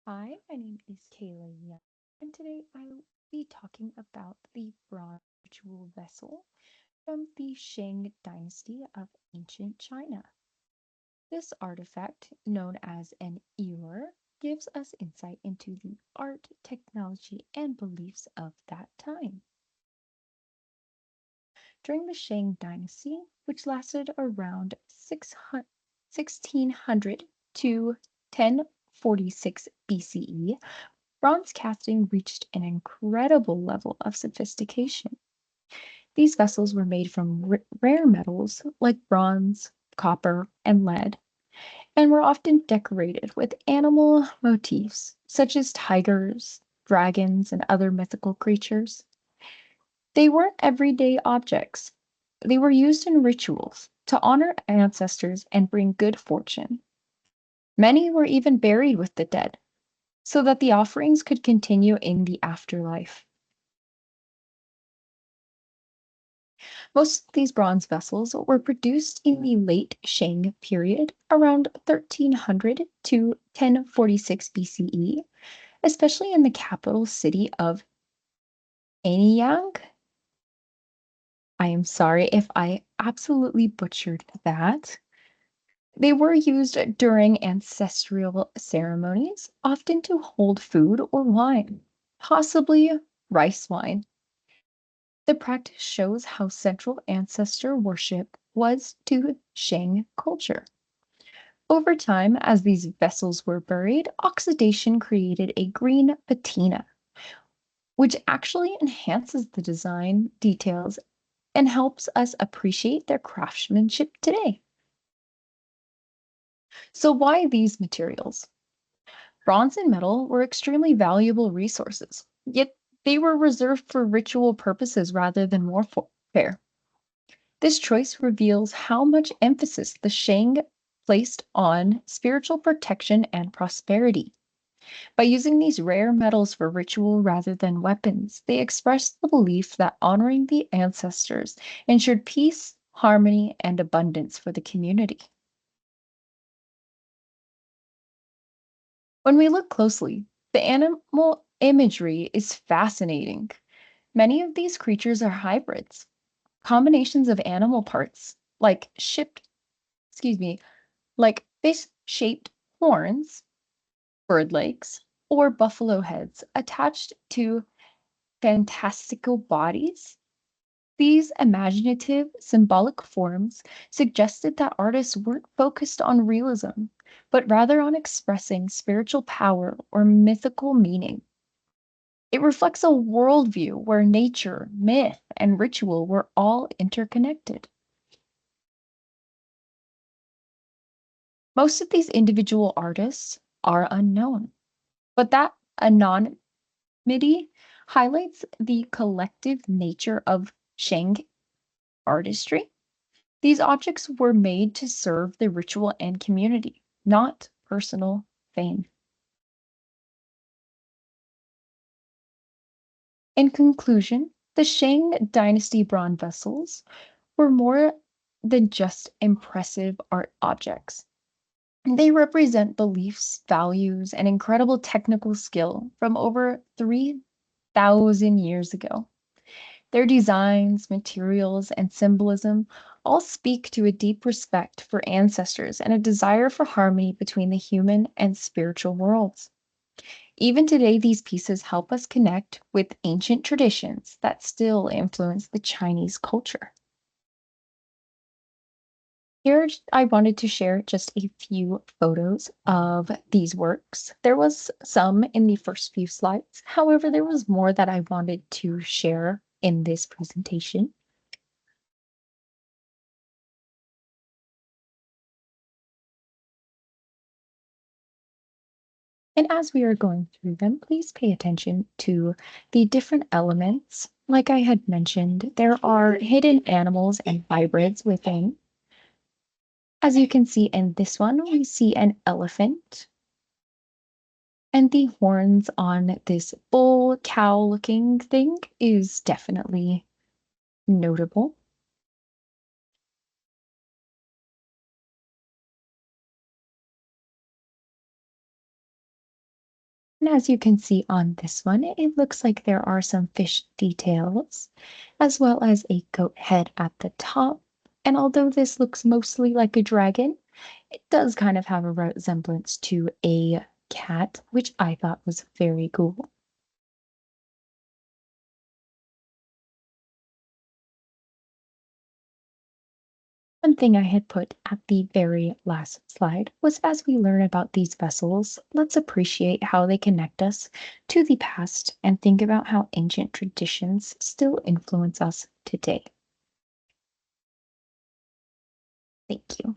Hi, my name is Kayla Young, and today I will be talking about the bronze ritual vessel from the Shang dynasty of ancient China. This artifact, known as an ewer, gives us insight into the art, technology, and beliefs of that time. During the Shang dynasty, which lasted around 1600 to 1046 BCE, bronze casting reached an incredible level of sophistication. These vessels were made from rare metals like bronze, copper, and lead, and were often decorated with animal motifs such as tigers, dragons, and other mythical creatures. They weren't everyday objects. They were used in rituals to honor ancestors and bring good fortune. Many were even buried with the dead so that the offerings could continue in the afterlife. Most of these bronze vessels were produced in the late Shang period, around 1300 to 1046 BCE, especially in the capital city of Anyang. I am sorry if I absolutely butchered that. They were used during ancestral ceremonies, often to hold food or wine, possibly rice wine. The practice shows how central ancestor worship was to Shang culture. Over time, as these vessels were buried, oxidation created a green patina, which actually enhances the design details and helps us appreciate their craftsmanship today. So, why these materials? Bronze and metal were extremely valuable resources, yet they were reserved for ritual purposes rather than warfare. This choice reveals how much emphasis the Shang placed on spiritual protection and prosperity. By using these rare metals for ritual rather than weapons, they expressed the belief that honoring the ancestors ensured peace, harmony, and abundance for the community. When we look closely, the animal imagery is fascinating. Many of these creatures are hybrids, combinations of animal parts, excuse me, like fish-shaped horns, bird legs, or buffalo heads attached to fantastical bodies. These imaginative, symbolic forms suggested that artists weren't focused on realism, but rather on expressing spiritual power or mythical meaning. It reflects a worldview where nature, myth, and ritual were all interconnected. Most of these individual artists are unknown, but that anonymity highlights the collective nature of Shang artistry. These objects were made to serve the ritual and community, not personal fame. In conclusion, the Shang dynasty bronze vessels were more than just impressive art objects. They represent beliefs, values, and incredible technical skill from over 3,000 years ago. Their designs, materials, and symbolism all speak to a deep respect for ancestors and a desire for harmony between the human and spiritual worlds. Even today, these pieces help us connect with ancient traditions that still influence the Chinese culture. Here, I wanted to share just a few photos of these works. There was some in the first few slides. However, there was more that I wanted to share in this presentation. And as we are going through them, please pay attention to the different elements. Like I had mentioned, there are hidden animals and hybrids within. As you can see in this one, we see an elephant. And the horns on this bull cow looking thing is definitely notable. And as you can see on this one, it looks like there are some fish details, as well as a goat head at the top. And although this looks mostly like a dragon, it does kind of have a resemblance to a cat, which I thought was very cool. One thing I had put at the very last slide was as we learn about these vessels, let's appreciate how they connect us to the past and think about how ancient traditions still influence us today. Thank you.